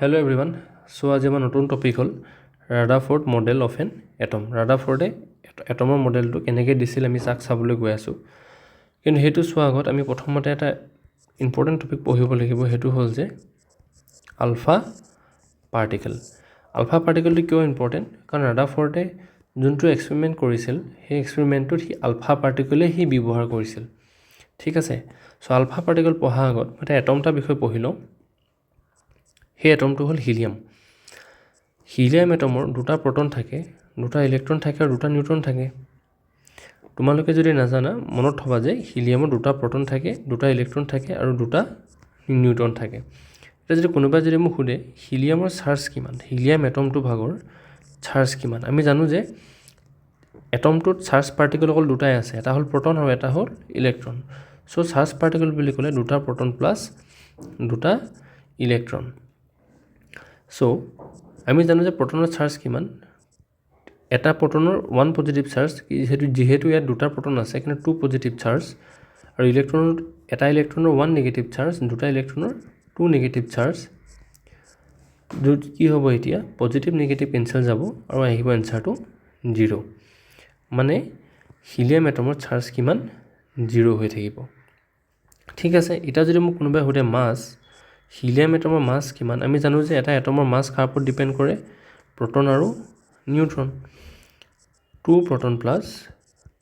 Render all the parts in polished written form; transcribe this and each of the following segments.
Hello everyone. So आज আমাৰ নতুন টপিক হ'ল ৰাদাৰফৰ্ড মডেল অফ এন এটম। ৰাদাৰফৰ্ডে এটমৰ মডেলটো কেনেকৈ দিছিল আমি তাক চাবলৈ গৈ আছোঁ। কিন্তু সেইটো চোৱাৰ আগত আমি প্ৰথমতে এটা ইম্পৰ্টেণ্ট টপিক পঢ়িব লাগিব, সেইটো হ'ল যে আলফা পাৰ্টিকেল। আলফা পাৰ্টিকেলটো কিয় ইম্পৰ্টেণ্ট? কাৰণ ৰাদাৰফৰ্ডে যোনটো এক্সপেৰিমেণ্ট কৰিছিল সেই এক্সপেৰিমেণ্টটোত সি আলফা পাৰ্টিকেলেই সি ব্যৱহাৰ কৰিছিল। ঠিক আছে, চ' আলফা পাৰ্টিকেল পঢ়াৰ আগত মই এটা এটমটাৰ বিষয়ে পঢ়ি লওঁ। সেই এটমটো হ'ল হিলিয়াম। হিলিয়াম এটমৰ দুটা প্ৰটন থাকে, দুটা ইলেক্ট্ৰন থাকে আৰু দুটা নিউট্ৰন থাকে। তোমালোকে যদি নাজানা মনত থবা যে হিলিয়ামৰ দুটা প্ৰটন থাকে, দুটা ইলেক্ট্ৰন থাকে আৰু দুটা নিউট্ৰন থাকে। এতিয়া যদি কোনোবাই যদি মোক সোধে হিলিয়ামৰ চাৰ্জ কিমান, হিলিয়াম এটমটো ভাগৰ চাৰ্জ কিমান, আমি জানো যে এটমটোত চাৰ্জ পাৰ্টিকেল অকল দুটাই আছে, এটা হ'ল প্ৰটন আৰু এটা হ'ল ইলেক্ট্ৰন। চ' চাৰ্জ পাৰ্টিকেল বুলি ক'লে দুটা প্ৰটন প্লাছ দুটা ইলেক্ট্ৰন। চ' আমি জানো যে প্ৰটনৰ চাৰ্জ কিমান, এটা প্ৰটনৰ 1 পজিটিভ চাৰ্জ, যিহেতু ইয়াত দুটা প্ৰটন আছে কিন্তু 2 পজিটিভ চাৰ্জ, আৰু ইলেক্ট্ৰনৰ এটা ইলেক্ট্ৰনৰ 1 নিগেটিভ চাৰ্জ, দুটা ইলেক্ট্ৰনৰ 2 নিগেটিভ চাৰ্জ। য'ত কি হ'ব এতিয়া পজিটিভ নিগেটিভ কেঞ্চেল যাব আৰু আহিব এনচাৰটো 0। মানে হিলিয়াম এটমৰ চাৰ্জ কিমান, 0 হৈ থাকিব। ঠিক আছে, এতিয়া যদি মোক কোনোবাই সোধে মাছ, হিলিয়াম এটমৰ মাছ কিমান, আমি জানো যে এটা এটমৰ মাছ কাৰ ওপৰত ডিপেণ্ড কৰে, প্ৰটন আৰু নিউট্ৰন। 2 প্ৰটন প্লাছ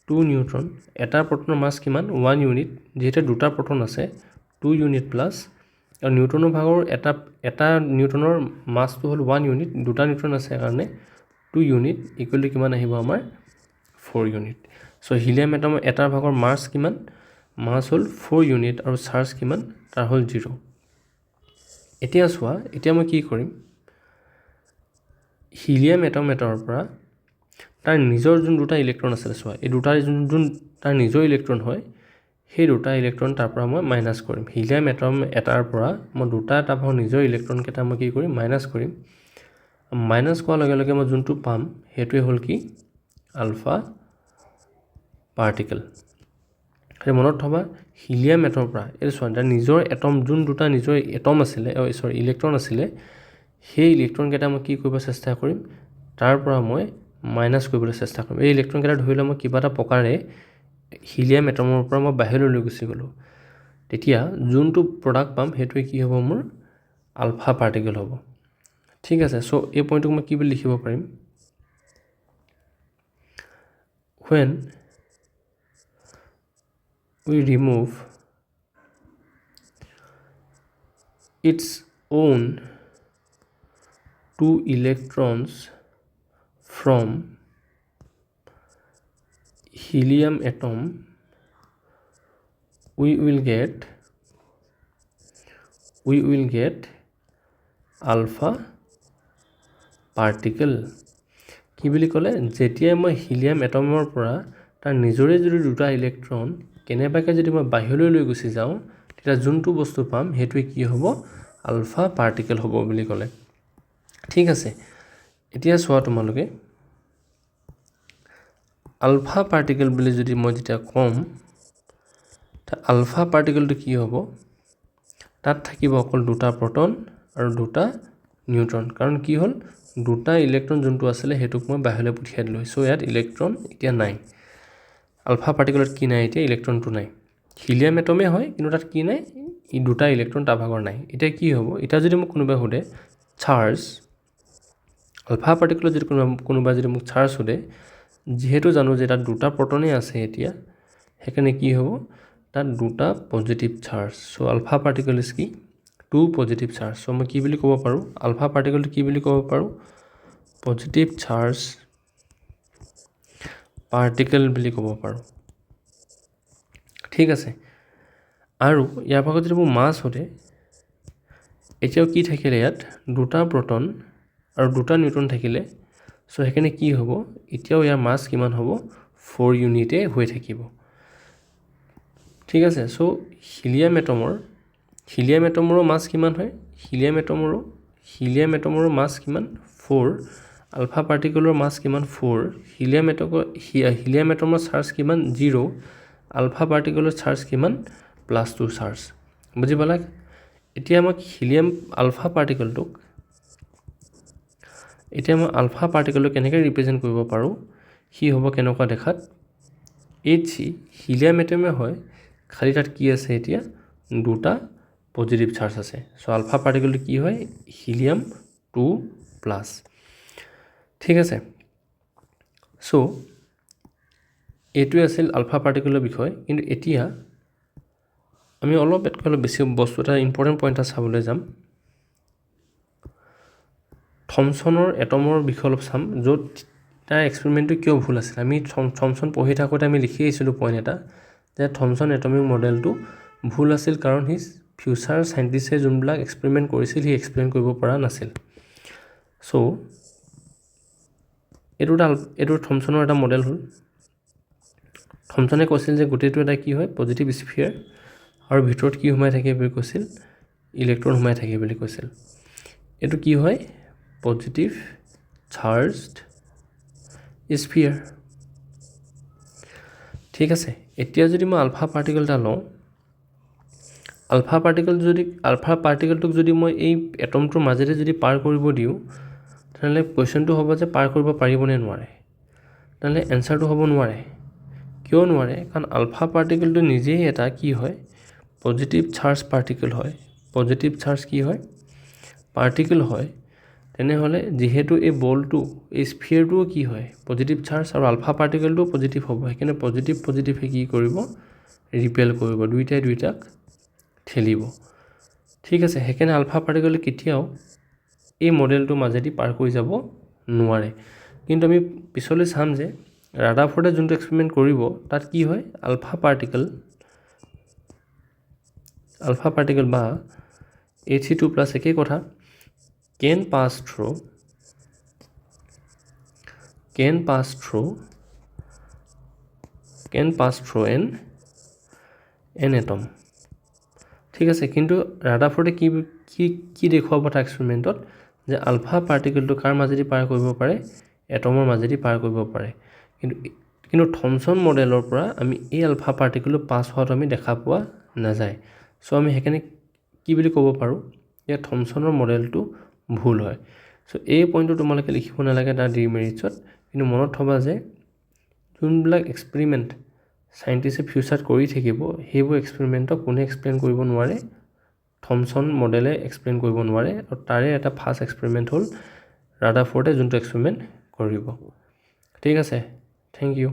2 নিউট্ৰন, এটা প্ৰটনৰ মাছ কিমান 1 ইউনিট, যিহেতু দুটা প্ৰটন আছে 2 ইউনিট প্লাছ, আৰু নিউট্ৰনৰ ভাগৰ এটা নিউট্ৰনৰ মাছটো হ'ল 1 ইউনিট, দুটা নিউট্ৰন আছে কাৰণে 2 ইউনিট ইকুৱেল টু কিমান আহিব আমাৰ 4 ইউনিট। চ' হিলিয়াম এটমৰ এটাৰ ভাগৰ মাছ কিমান, মাছ হ'ল 4 ইউনিট আৰু চাৰ্জ কিমান তাৰ হ'ল 0। এতিয়া চোৱা, এতিয়া মই কি কৰিম, হিলিয়াম এটম এটাৰ পৰা তাৰ নিজৰ যোন দুটা ইলেক্ট্ৰন আছিলে, চোৱা এই দুটা যোন তাৰ নিজৰ ইলেক্ট্ৰন হয়, সেই দুটা ইলেক্ট্ৰন তাৰ পৰা মই মাইনাছ কৰিম। হিলিয়াম এটম এটাৰ পৰা মই দুটা এটা ভাগৰ নিজৰ ইলেক্ট্ৰনকেইটা মই কি কৰিম, মাইনাছ কৰিম। মাইনাছ কৰাৰ লগে লগে মই যোনটো পাম সেইটোৱে হ'ল কি, আলফা পাৰ্টিকেল। সেই মনত থবা হিলিয়াম এটমৰ পৰা এইটো চোৱা তাৰ নিজৰ এটম, যোন দুটা নিজৰ এটম আছিলে, ইলেক্ট্ৰন আছিলে, সেই ইলেক্ট্ৰনকেইটা মই কি কৰিব চেষ্টা কৰিম, তাৰ পৰা মই মাইনাছ কৰিবলৈ চেষ্টা কৰিম। এই ইলেক্ট্ৰনকেইটা ধৰি লওঁ মই কিবা এটা প্ৰকাৰে হিলিয়াম এটমৰ পৰা মই বাহিৰলৈ লৈ গুচি গ'লোঁ, তেতিয়া যোনটো প্ৰডাক্ট পাম সেইটোৱে কি হ'ব, মোৰ আলফা পাৰ্টিকেল হ'ব। ঠিক আছে, চ' এই পইণ্টটোক মই কি বুলি লিখিব পাৰিম, when we remove its own 2 electrons from helium atom, we will get alpha particle. কি বুলি ক'লে, যেতিয়া মই হিলিয়াম এটমৰ পৰা তাৰ নিজৰে যদি দুটা ইলেক্ট্ৰন কেনেবাকৈ যদি মই বাহিৰলৈ লৈ গুচি যাওঁ, তেতিয়া যোনটো বস্তু পাম সেইটোৱে কি হ'ব, আলফা পাৰ্টিকেল হ'ব বুলি ক'লে। ঠিক আছে, এতিয়া চোৱা তোমালোকে আলফা পাৰ্টিকেল বুলি যদি মই যেতিয়া ক'ম, আলফা পাৰ্টিকেলটো কি হ'ব, তাত থাকিব অকল দুটা প্ৰটন আৰু দুটা নিউট্ৰন। কাৰণ কি হ'ল, দুটা ইলেক্ট্ৰন যোনটো আছিলে সেইটোক মই বাহিৰলৈ পঠিয়াই দিলোঁ। চ' ইয়াত ইলেক্ট্ৰন এতিয়া নাই, আলফা পাৰ্টিকেলত কি নাই এতিয়া, ইলেক্ট্ৰনটো নাই। হিলিয়াম এটমে হয় কিন্তু তাত কি নাই, ই দুটা ইলেক্ট্ৰন তাৰ ভাগৰ নাই। এতিয়া কি হ'ব, এতিয়া যদি মোক কোনোবাই সোধে চাৰ্জ, আলফা পাৰ্টিকেলত যদি কোনোবাই যদি মোক চাৰ্জ সোধে, যিহেতু জানো যে তাত দুটা প্ৰটনেই আছে এতিয়া, সেইকাৰণে কি হ'ব, তাত দুটা positive charge. So' alpha particle is কি, 2 পজিটিভ চাৰ্জ। চ' মই কি বুলি ক'ব পাৰোঁ, আলফা পাৰ্টিকেলটো কি বুলি ক'ব পাৰোঁ, পজিটিভ চাৰ্জ পাৰ্টিকেল বুলি ক'ব পাৰোঁ। ঠিক আছে, আৰু ইয়াৰ ভাগত যদি মোৰ মাছ সোধে, এতিয়াও কি থাকিলে ইয়াত, দুটা প্ৰটন আৰু দুটা নিউট্ৰন থাকিলে, চ' সেইকাৰণে কি হ'ব, এতিয়াও ইয়াৰ মাছ কিমান হ'ব, 4 ইউনিটে হৈ থাকিব। ঠিক আছে, চ' হিলিয়াম এটমৰো মাছ কিমান হয়, হিলিয়াম এটমৰো মাছ কিমান 4, আলফা পাৰ্টিকেলৰ মাছ কিমান 4, হিলিয়াম এটমৰ চাৰ্জ কিমান 0, আলফা পাৰ্টিকেলৰ চাৰ্জ কিমান +2 চাৰ্জ। বুজি পালা এতিয়া আমাক হিলিয়াম আলফা পাৰ্টিকলটোক কেনেকৈ ৰিপ্ৰেজেণ্ট কৰিব পাৰোঁ সি হ'ব কেনেকুৱা দেখাত Hc হিলিয়াম এটমে হয় খালি তাত কি আছে এতিয়া দুটা পজিটিভ চাৰ্জ আছে সো আলফা পাৰ্টিকলটো কি হয় হিলিয়াম 2+ ঠিক আছে সো এইটোৱে আছিল আলফা পাৰ্টিকলৰ বিষয় কিন্তু এতিয়া আমি অলপ বেছি বস্তু এটা ইম্পৰ্টেণ্ট পইণ্ট এটা চাবলৈ যাম থমছনৰ এটমৰ বিষয় অলপ চাম য'ত তাৰ এক্সপেৰিমেণ্টটো কিয় ভুল আছিল আমি থমছন পঢ়ি থাকোঁতে আমি লিখি আহিছিলোঁ পইণ্ট এটা যে থমছন এটমিক মডেলটো ভুল আছিল কাৰণ সি ফিউচাৰ চাইণ্টিষ্টে যোনবিলাক এক্সপেৰিমেণ্ট কৰিছিল সি এক্সপ্লেইন কৰিব পৰা নাছিল চ' এইটো থমছনৰ এটা মডেল হ'ল থমছনে কৈছিল যে গোটেইটো এটা কি হয় পজিটিভ স্ফিয়াৰ আৰু ভিতৰত কি সোমাই থাকে বুলি কৈছিল ইলেক্ট্ৰন সোমাই থাকে বুলি কৈছিল এইটো কি হয় পজিটিভ চাৰ্জড স্ফিয়াৰ ঠিক আছে এতিয়া যদি মই আলফা পাৰ্টিকল এটা লওঁ আলফা পাৰ্টিকলটোক যদি মই এই এটমটোৰ মাজেৰে যদি পাৰ কৰিব দিওঁ তেনেহ'লে কুৱেশ্যনটো হ'ব যে পাৰ কৰিব পাৰিবনে নোৱাৰে তেনেহ'লে এনচাৰটো হ'ব নোৱাৰে কিয় নোৱাৰে কাৰণ আলফা পাৰ্টিকলটো নিজেই এটা কি হয় পজিটিভ চাৰ্জ পাৰ্টিকল হয় পজিটিভ চাৰ্জ কি হয় পাৰ্টিকল হয় তেনেহ'লে যিহেতু এই বলটো এই স্ফিয়াৰটোও কি হয় পজিটিভ চাৰ্জ আৰু আলফা পাৰ্টিকলটো পজিটিভ হ'ব সেইকাৰণে পজিটিভে কি কৰিব ৰিপেল কৰিব দুইটাক ঠেলিব ঠিক আছে সেইকাৰণে আলফা পাৰ্টিকলে কেতিয়াও এই মডেলটোৰ মাজেদি পাৰ কৰি যাব নোৱাৰে কিন্তু আমি পিছলৈ চাম যে ৰাদাৰফৰ্ডে যোনটো এক্সপেৰিমেণ্ট কৰিব তাত কি হয় আলফা পাৰ্টিকল বা He2+ একেই কথা can pass through an atom ঠিক আছে কিন্তু ৰাদাৰফৰ্ডে কি দেখুৱাব তাৰ এক্সপেৰিমেণ্টত যে আলফা পাৰ্টিকলটো কাৰ মাজেদি পাৰ কৰিব পাৰে এটমৰ মাজেদি পাৰ কৰিব পাৰে কিন্তু থমছন মডেলৰ পৰা আমি এই আলফা পাৰ্টিকলটো পাছ হোৱাটো আমি দেখা পোৱা নাযায় চ' আমি সেইকাৰণে কি বুলি ক'ব পাৰোঁ যে থমছনৰ মডেলটো ভুল হয় চ' এই পইণ্টটো তোমালোকে লিখিব নালাগে তাৰ ডিমেৰিটছত কিন্তু মনত থবা যে যোনবিলাক এক্সপেৰিমেণ্ট চাইণ্টিষ্টে ফিউচাৰত কৰি থাকিব সেইবোৰ এক্সপেৰিমেণ্টক কোনে এক্সপ্লেইন কৰিব নোৱাৰে থমছন মডেলে এক্সপ্লেইন কৰিব নোৱাৰে আৰু তাৰে এটা ফাৰ্ষ্ট এক্সপেৰিমেণ্ট হ'ল ৰাদাৰফৰ্ডে যোনটো এক্সপেৰিমেণ্ট কৰিব ঠিক আছে থেংক ইউ